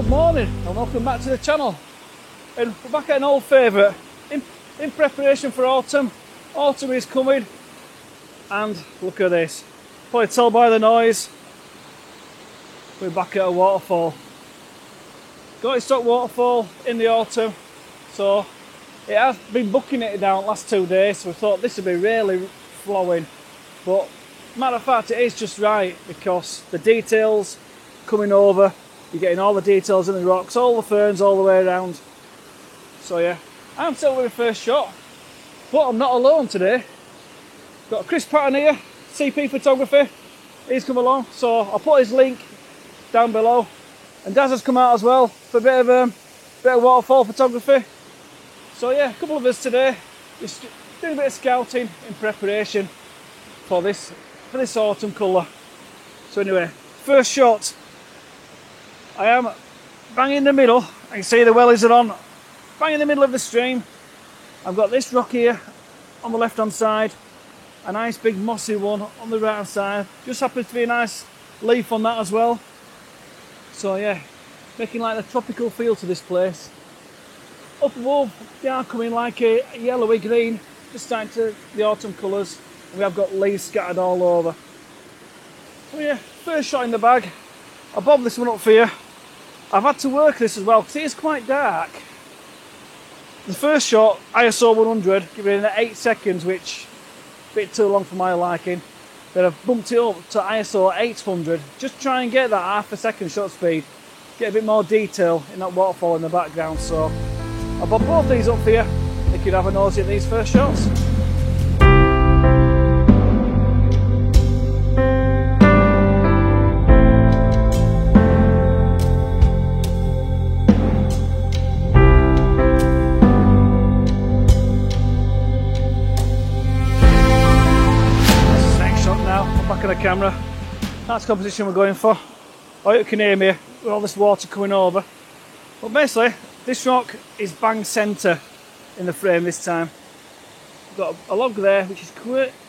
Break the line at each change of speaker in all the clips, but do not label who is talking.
Good morning and welcome back to the channel. And we're back at an old favourite in preparation for autumn. Autumn is coming and look at this. Probably tell by the noise, we're back at a waterfall. Got a stock waterfall in the autumn, so it has been bucking it down last 2 days, so we thought this would be really flowing. But matter of fact, it is just right because the details coming over, you're getting all the details in the rocks, all the ferns all the way around. So yeah, I'm still with my first shot, but I'm not alone today. Got Chris Patton here, CP Photography. He's come along, so I'll put his link down below. And Daz has come out as well for a bit of waterfall photography. So yeah, a couple of us today, just doing a bit of scouting in preparation for this autumn colour. So anyway, first shot. I am bang in the middle. I can see the wellies are on. Bang in the middle of the stream. I've got this rock here on the left hand side. A nice big mossy one on the right hand side. Just happens to be a nice leaf on that as well. So yeah, making like the tropical feel to this place. Up above, they are coming like a yellowy green, just starting to the autumn colours. And we have got leaves scattered all over. So yeah, first shot in the bag. I bobbed this one up for you. I've had to work this as well because it is quite dark. The first shot, ISO 100, giving it 8 seconds, which is a bit too long for my liking. Then I've bumped it up to ISO 800, just try and get that half a second shot speed, get a bit more detail in that waterfall in the background. So I'll bob both these up for you, you could have a nosy at these first shots. The camera, that's the composition we're going for. Oh, you can hear me with all this water coming over. But basically, this rock is bang centre in the frame this time. We've got a log there which is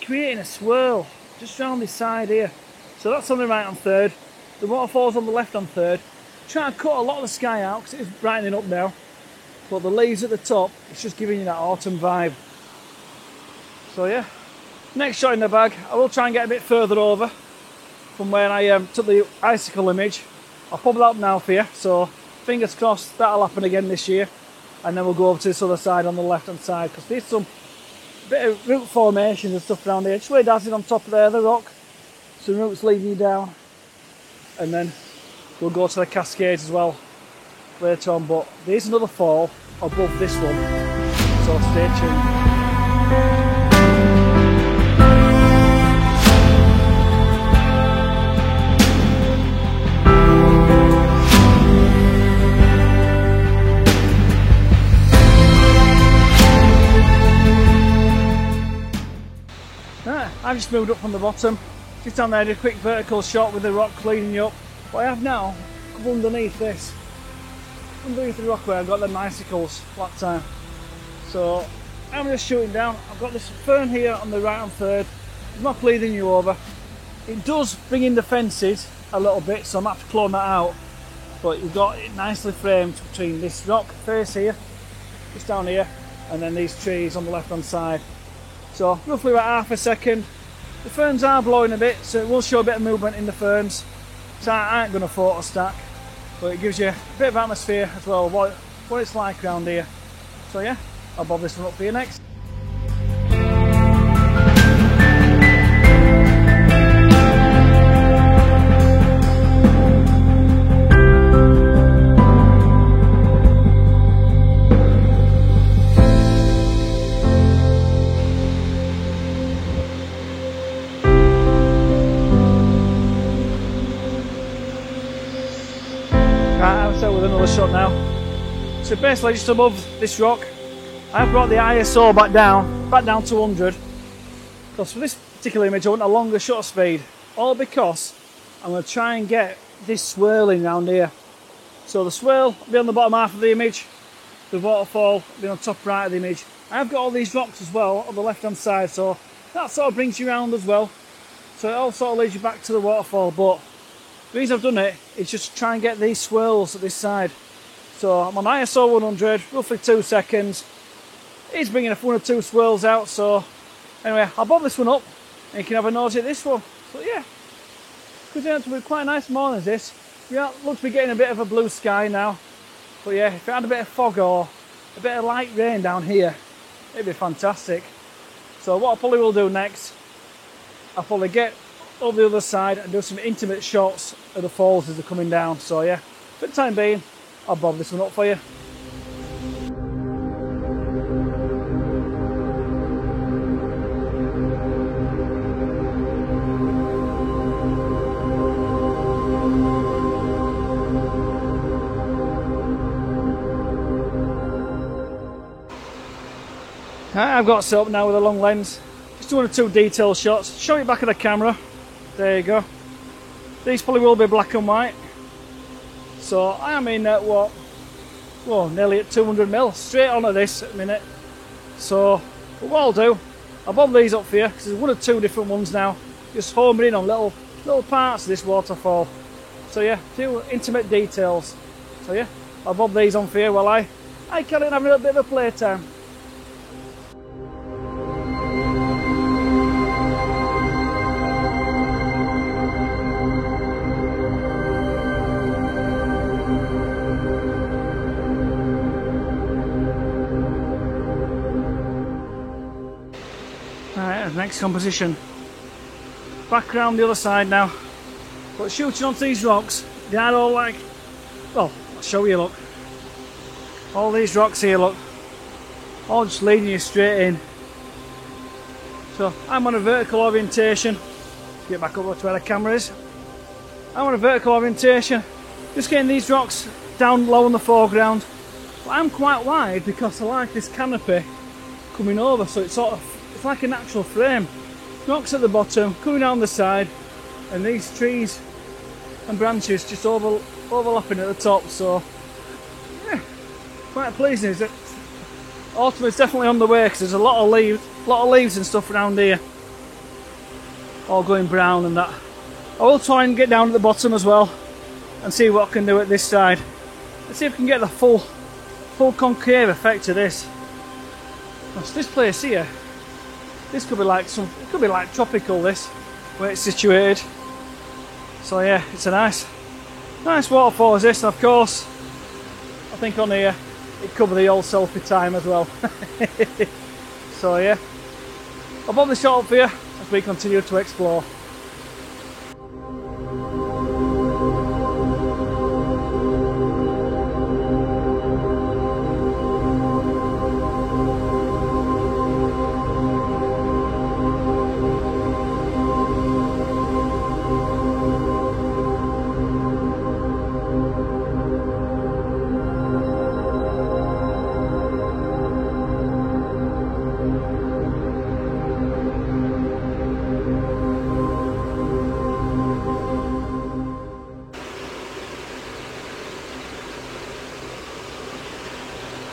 creating a swirl just round this side here. So that's on the right hand third. The waterfall's on the left hand third. Trying to cut a lot of the sky out because it is brightening up now. But the leaves at the top, it's just giving you that autumn vibe. So yeah. Next shot in the bag, I will try and get a bit further over from where I took the icicle image. I'll pop that up now for you, so fingers crossed that'll happen again this year. And then we'll go over to this other side on the left hand side because there's some bit of root formations and stuff around here. Just where that's on top of there, the rock. Some roots leading you down. And then we'll go to the cascades as well later on. But there's another fall above this one, so stay tuned. I've just moved up from the bottom, just down there, did a quick vertical shot with the rock leading you up. What I have now, come underneath this, underneath the rock where I've got the icicles flat time. So I'm just shooting down. I've got this fern here on the right hand third, it's not leading you over. It does bring in the fences a little bit, so I'm going to have to clone that out. But you've got it nicely framed between this rock face here, just down here, and then these trees on the left hand side. So roughly about half a second. The ferns are blowing a bit, so it will show a bit of movement in the ferns. So I ain't going to photo stack, but it gives you a bit of atmosphere as well, what it's like around here. So yeah, I'll bob this one up for you next. With another shot now. So basically just above this rock, I've brought the ISO back down to 100 because for this particular image I want a longer shutter speed, all because I'm going to try and get this swirling around here. So the swirl will be on the bottom half of the image, the waterfall will be on the top right of the image. I've got all these rocks as well on the left hand side, so that sort of brings you around as well. So it all sort of leads you back to the waterfall, but The reason I've done it is just to try and get these swirls at this side. So I'm on ISO 100, roughly 2 seconds. It's bringing one or two swirls out, so anyway, I'll bob this one up and you can have a nose at this one. So yeah, could turn out to be quite a nice morning this. Yeah, looks to be getting a bit of a blue sky now. But yeah, if it had a bit of fog or a bit of light rain down here, it'd be fantastic. So what I probably will do next, I'll probably get over the other side and do some intimate shots of the falls as they're coming down. So yeah, for the time being, I'll bob this one up for you. I've got set up now with a long lens. Just one or two detail shots. Show it back at the camera. There you go. These probably will be black and white. So I am in at what? Well, nearly at 200mm. Straight on at this at a minute. So what I'll do, I'll bob these up for you because there's one or two different ones now. Just homing in on little parts of this waterfall. So yeah, a few intimate details. So yeah, I'll bob these on for you while I carry on having a little bit of a playtime. Alright, next composition. Back around the other side now. But shooting onto these rocks, they are all like, well, I'll show you, look. All these rocks here, look. All just leading you straight in. So I'm on a vertical orientation. Get back up to where the camera is. I'm on a vertical orientation. Just getting these rocks down low in the foreground. But I'm quite wide because I like this canopy coming over, so it's like a natural frame. Rocks at the bottom, coming down the side, and these trees and branches just overlapping at the top. So yeah, quite pleasing. Is it? Autumn is definitely on the way because there's a lot of leaves and stuff around here, all going brown and that. I will try and get down at the bottom as well and see what I can do at this side. Let's see if we can get the full concave effect of this. This place here, this could be like it could be like tropical, this where it's situated. So yeah, it's a nice waterfall as this, and of course I think on here it could be the old selfie time as well. So yeah, I'll bob the shot up for you as we continue to explore.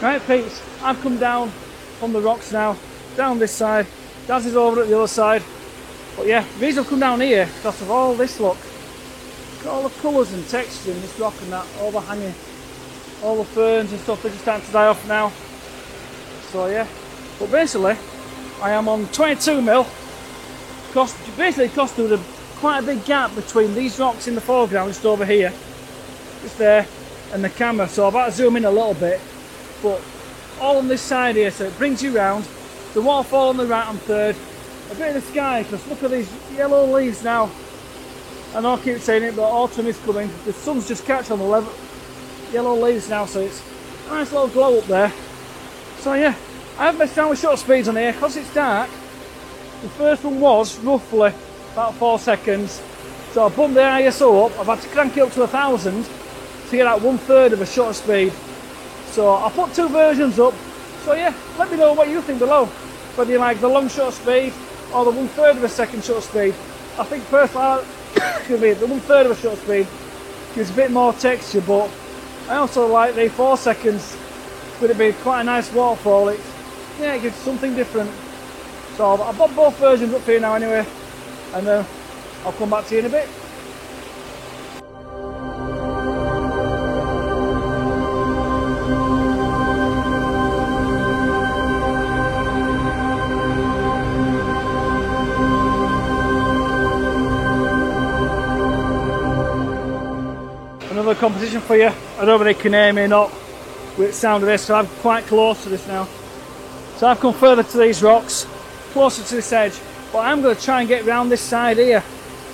Right peeps, I've come down from the rocks now, down this side. Daz is over at the other side. But yeah, the reason I've come down here is because of all this, look. Look at all the colours and texture in this rock and that, overhanging. All the ferns and stuff, they're just starting to die off now. So yeah, but basically, I am on 22mm. Basically, because there was quite a big gap between these rocks in the foreground, just over here, just there, and the camera. So I've had to zoom in a little bit. But all on this side here, so it brings you round. The waterfall on the right hand third, a bit of the sky, because look at these yellow leaves now. I know I keep saying it, but autumn is coming. The sun's just catch on the yellow leaves now, so it's a nice little glow up there. So yeah, I have messed around with shutter speeds on here, because it's dark. The first one was roughly about 4 seconds. So I bumped the ISO up, I've had to crank it up to 1000 to get out 1/3 of a shutter speed. So I'll put two versions up. So yeah, let me know what you think below. Whether you like the long shutter speed or the 1/3 of a second shutter speed. I think personally, the 1/3 of a shutter speed gives a bit more texture, but I also like the 4 seconds. Would it be quite a nice waterfall? It gives something different. So I've got both versions up here now anyway, and I'll come back to you in a bit. composition for you. I don't know whether you can hear me or not with the sound of this, so I'm quite close to this now. So I've come further to these rocks, closer to this edge, but I'm going to try and get round this side here.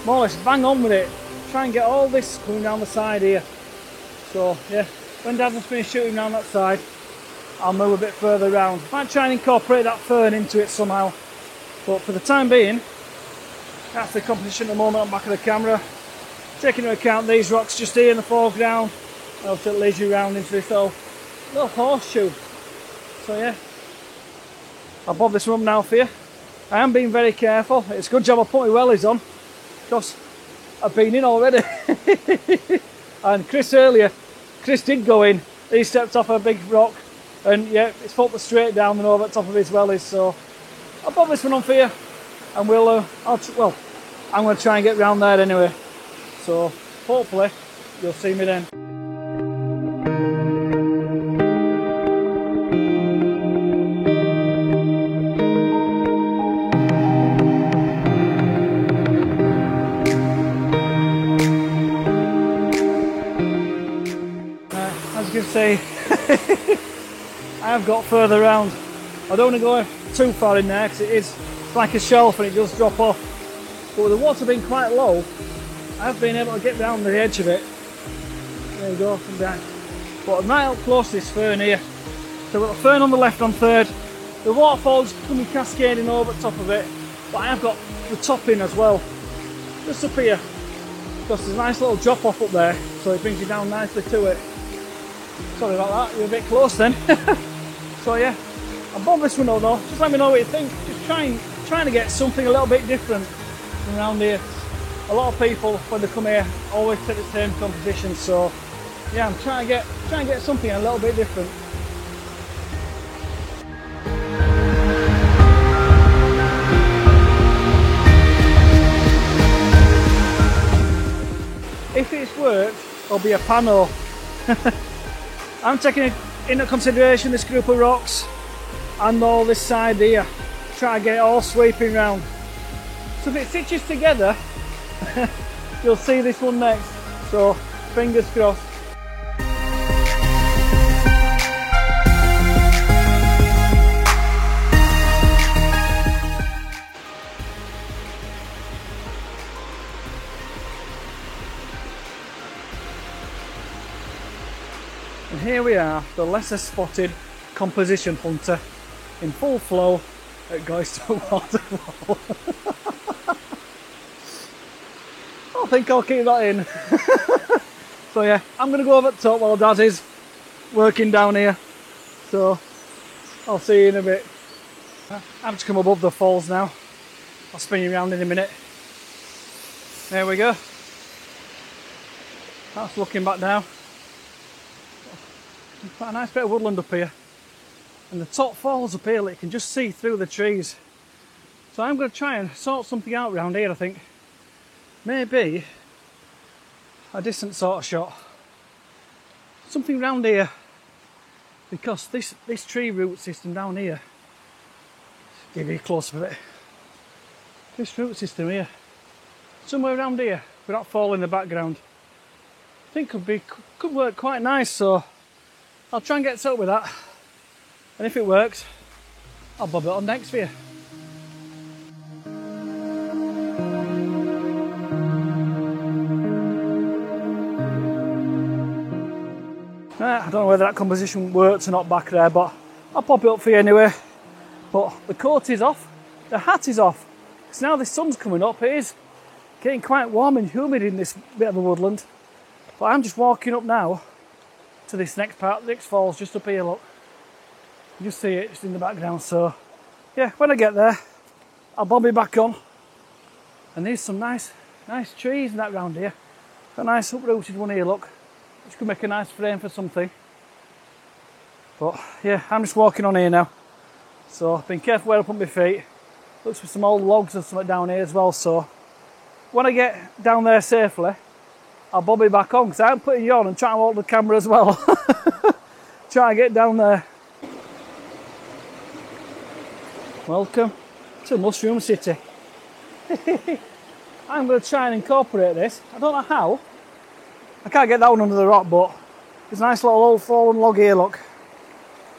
More or less bang on with it. Try and get all this coming down the side here. So yeah, when Dad has finished shooting down that side, I'll move a bit further round. Might try and incorporate that fern into it somehow. But for the time being, that's the composition at the moment on the back of the camera. Taking into account these rocks just here in the foreground, also it leads you round into this little horseshoe. So yeah, I'll bob this one up now for you. I am being very careful. It's a good job I put my wellies on, because I've been in already. And Chris did go in. He stepped off a big rock, and yeah, it's foot straight down and over the top of his wellies. So I'll bob this one on for you, and I'm going to try and get round there anyway. So hopefully you'll see me then. As you can see, I have got further round. I don't want to go too far in there because it's like a shelf and it does drop off. But with the water being quite low, I've been able to get down the edge of it. There you go, from behind. But I'm right up close to this fern here. So we've got a fern on the left on third. The waterfall's coming cascading over the top of it. But I have got the top in as well. Just up here. Because there's a nice little drop off up there. So it brings you down nicely to it. Sorry about that, you're a bit close then. So yeah, I'll bomb this one up though. Just let me know what you think. Just trying to get something a little bit different from around here. A lot of people, when they come here, always take the same composition. So yeah, I'm trying to get something a little bit different. If it's worked, it'll be a pano. I'm taking into consideration this group of rocks and all this side here. Try to get it all sweeping round. So if it stitches together, you'll see this one next. So fingers crossed. And here we are, the lesser spotted composition hunter in full flow at Goyster Waterfall. I think I'll keep that in. So yeah, I'm going to go over the top while Dad is working down here. So I'll see you in a bit. I've just come above the falls now. I'll spin you around in a minute. There we go. That's looking back down. Quite a nice bit of woodland up here, and the top falls up here, like you can just see through the trees. So I'm going to try and sort something out around here. I think maybe a distant sort of shot, something around here, because this tree root system down here, give you a close up of it, this root system here, somewhere around here with that fall in the background, I think could work quite nice. So I'll try and get set up with that, and if it works, I'll bob it on next for you. I don't know whether that composition works or not back there, but I'll pop it up for you anyway. But the coat is off, the hat is off, because now the sun's coming up. It is getting quite warm and humid in this bit of the woodland. But I'm just walking up now to this next part, the next falls just up here, look. You just see it just in the background. So yeah, when I get there, I'll bob it back on. And there's some nice trees and that round here. Got a nice uprooted one here, look, which could make a nice frame for something. But yeah, I'm just walking on here now. So being careful where I put my feet. Looks for some old logs or something down here as well. So when I get down there safely, I'll bob it back on, because I'm putting you on and trying to hold the camera as well. Try to get down there. Welcome to Mushroom City. I'm going to try and incorporate this. I don't know how, I can't get that one under the rock, but there's a nice little old fallen log here, look.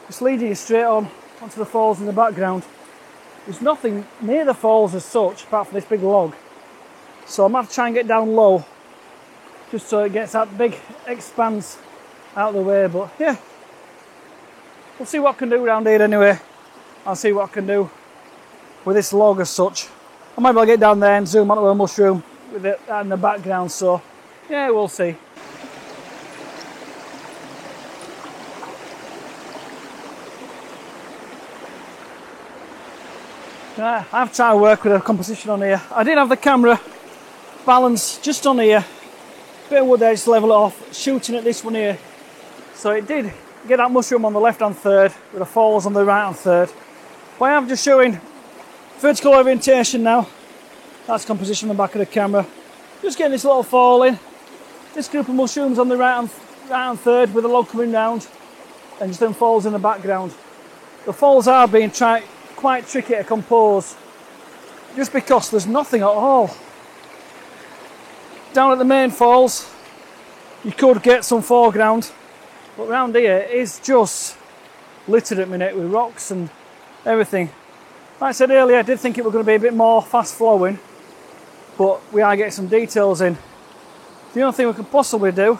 Just leading you straight on onto the falls in the background. There's nothing near the falls as such, apart from this big log. So I'm going to have to try and get down low, just so it gets that big expanse out of the way. But yeah, we'll see what I can do around here anyway. I'll see what I can do with this log as such. I might be able to get down there and zoom onto a mushroom with it in the background, so yeah, we'll see. I've tried to work with a composition on here. I did have the camera balance just on here, bit of wood edge to level it off, shooting at this one here. So it did get that mushroom on the left hand third with the falls on the right hand third. But I am just showing vertical orientation now. That's composition on the back of the camera. Just getting this little fall in. This group of mushrooms on the right hand third with the log coming round, and just then falls in the background. The falls are being quite tricky to compose, just because there's nothing at all. Down at the main falls, you could get some foreground, but around here it is just littered at the minute with rocks and everything. Like I said earlier, I did think it was going to be a bit more fast flowing, but we are getting some details in. The only thing we could possibly do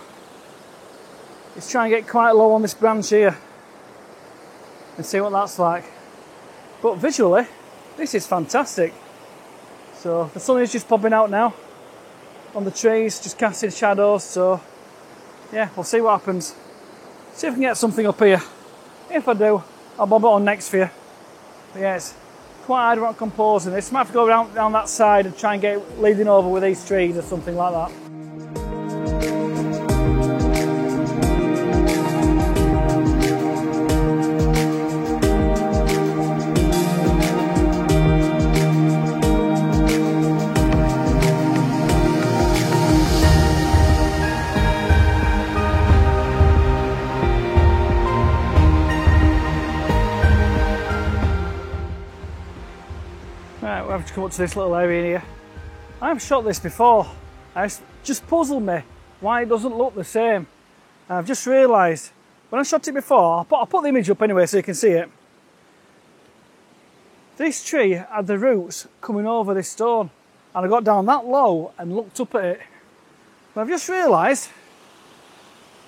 is try and get quite low on this branch here and see what that's like. But visually, this is fantastic. So the sun is just popping out now on the trees, just casting shadows. So yeah, we'll see what happens. See if we can get something up here. If I do, I'll bob it on next for you. But yeah, it's quite hard about composing this. Might have to go around that side and try and get it leading over with these trees or something like that. Right, we'll have to come up to this little area here. I've shot this before. It's just puzzled me why it doesn't look the same. And I've just realised, when I shot it before, I'll put the image up anyway so you can see it. This tree had the roots coming over this stone, and I got down that low and looked up at it. But I've just realised,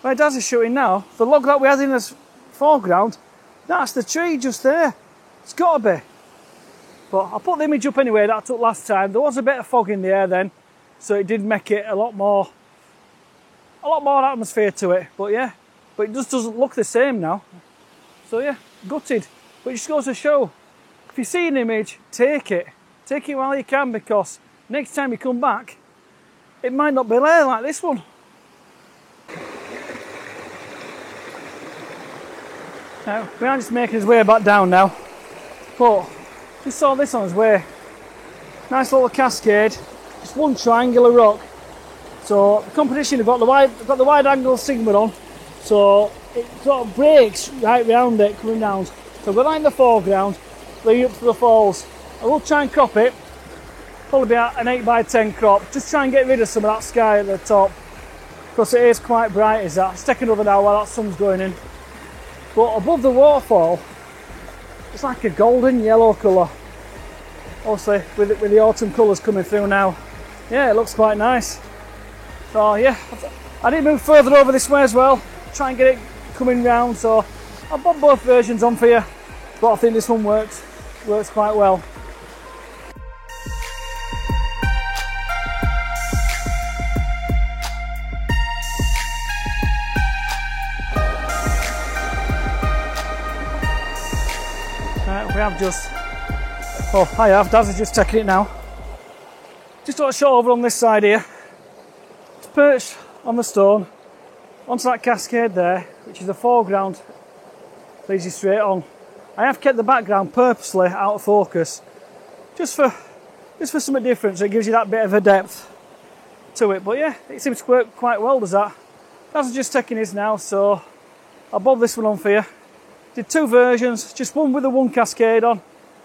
where Daz is shooting now, the log that we had in the foreground, that's the tree just there. It's got to be. But I'll put the image up anyway that I took last time. There was a bit of fog in the air then, so it did make it a lot more atmosphere to it. But yeah, but it just doesn't look the same now. So yeah, gutted. But it just goes to show, if you see an image, take it. Take it while you can, because next time you come back, it might not be there like this one. Now, we are just making his way back down now. But just saw this on his way. Nice little cascade, just one triangular rock. So the competition have got the wide angle Sigma on, so it sort of breaks right round it coming down. So I've got that in the foreground, leading up to the falls. I will try and crop it, probably be an 8x10 crop, just try and get rid of some of that sky at the top, because it is quite bright as that. Let's take another now while that sun's going in. But above the waterfall, it's like a golden yellow colour. Obviously with the autumn colours coming through now. Yeah, it looks quite nice. So yeah, I did move further over this way as well, try and get it coming round, so I'll bob both versions on for you, but I think this one works quite well. We have just, Daz is just taking it now. Just got a shot over on this side here. It's perched on the stone, onto that cascade there, which is the foreground, leads you straight on. I have kept the background purposely out of focus, just for something different, so it gives you that bit of a depth to it. But yeah, it seems to work quite well, does that? Daz is just taking his now, so I'll bob this one on for you. Did two versions, just one with the one cascade on,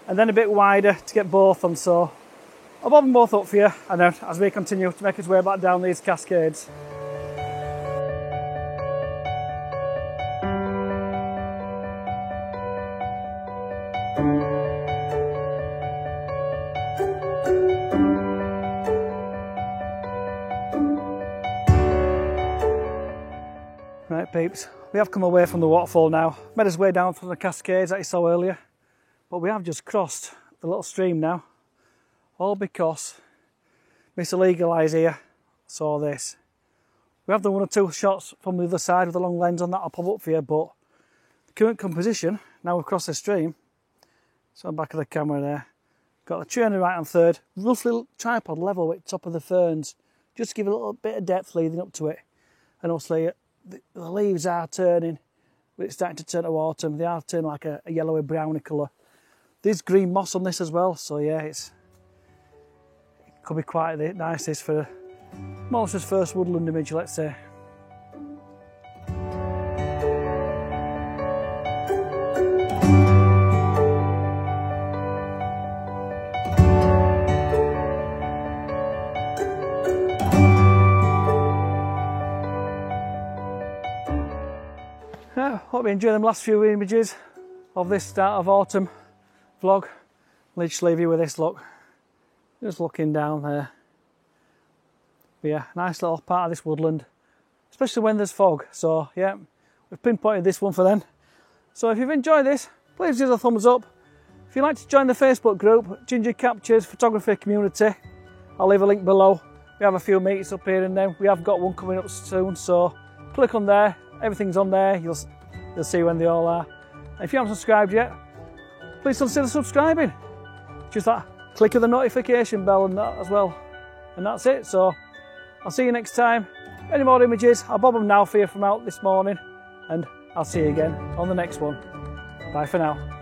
and then a bit wider to get both on, so I'll bob them both up for you, and then as we continue to make his way back down these cascades. peeps, we have come away from the waterfall now, made us way down from the cascades that you saw earlier, but we have just crossed the little stream now, all because Mr. Legal Eyes here saw this. We have done one or two shots from the other side with a long lens on that I'll pop up for you, but the current composition, now we've crossed the stream, so on the back of the camera there, got the tree on the right and third, roughly tripod level with top of the ferns, just to give it a little bit of depth leading up to it. And obviously the leaves are turning, it's starting to turn to autumn, they are turning like a yellowy browny colour. There's green moss on this as well, so yeah, it could be quite nice this for Morris's first woodland image, let's say. Hope you enjoyed them last few images of this start of autumn vlog. I'll just leave you with this look, just looking down there. But yeah, nice little part of this woodland, especially when there's fog. So yeah, we've pinpointed this one for then. So if you've enjoyed this, please give us a thumbs up. If you'd like to join the Facebook group, Ginger Captures Photography Community, I'll leave a link below. We have a few meets up here and then. We have got one coming up soon, so click on there. Everything's on there. You'll see when they all are. And if you haven't subscribed yet, please consider subscribing. Just that click of the notification bell and that as well. And that's it. So I'll see you next time. Any more images, I'll bob them now for you from out this morning. And I'll see you again on the next one. Bye for now.